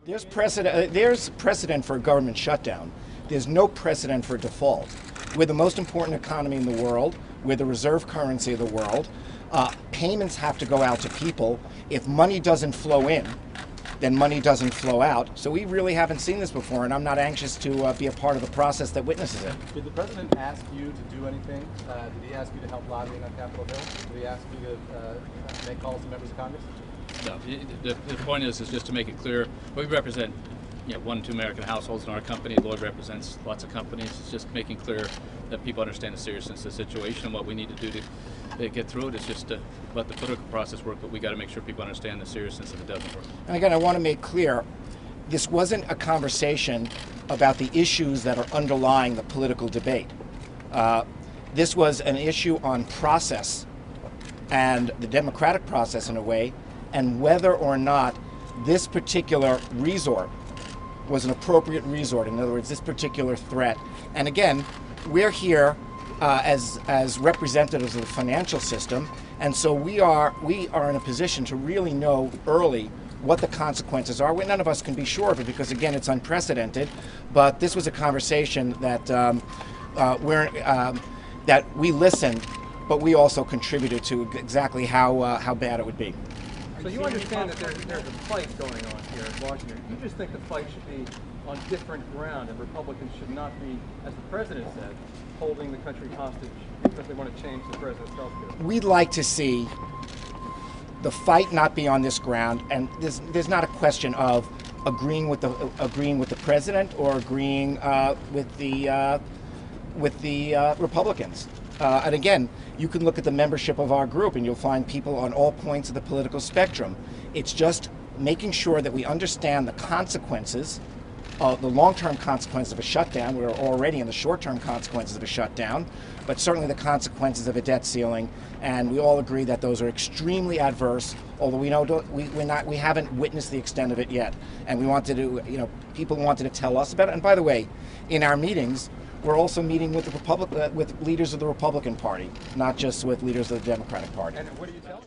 There's precedent for a government shutdown. There's no precedent for default. We're the most important economy in the world. We're the reserve currency of the world. Payments have to go out to people. If money doesn't flow in, then money doesn't flow out. So we really haven't seen this before, and I'm not anxious to be a part of the process that witnesses it. Did the president ask you to do anything? Did he ask you to help lobbying on Capitol Hill? Did he ask you to make calls to members of Congress? No. The point is just to make it clear, we represent 1 2 American households in our company. Lloyd represents lots of companies. It's just making clear that people understand the seriousness of the situation. What we need to do to get through it is just to let the political process work, but we got to make sure people understand the seriousness if it doesn't work. And again, I want to make clear, this wasn't a conversation about the issues that are underlying the political debate. This was an issue on process and the democratic process in a way, and whether or not this particular resort was an appropriate resort. In other words, this particular threat. And again, we're here as representatives of the financial system, and so we are in a position to really know early what the consequences are. None of us can be sure of it because, again, it's unprecedented. But this was a conversation that that we listened, but we also contributed to exactly how bad it would be. So you understand that there's a fight going on here in Washington. You just think the fight should be on different ground, and Republicans should not be, as the president said, holding the country hostage because they want to change the president's health care. We'd like to see the fight not be on this ground, and there's not a question of agreeing with the president or agreeing with the Republicans. And again, you can look at the membership of our group and you'll find people on all points of the political spectrum. It's just making sure that we understand the consequences, the long-term consequences of a shutdown. We're already in the short-term consequences of a shutdown, but certainly the consequences of a debt ceiling. And we all agree that those are extremely adverse, although we haven't witnessed the extent of it yet. And we wanted to, people wanted to tell us about it. And by the way, in our meetings, we're also meeting with with leaders of the Republican Party, not just with leaders of the Democratic Party. And what do you tell them?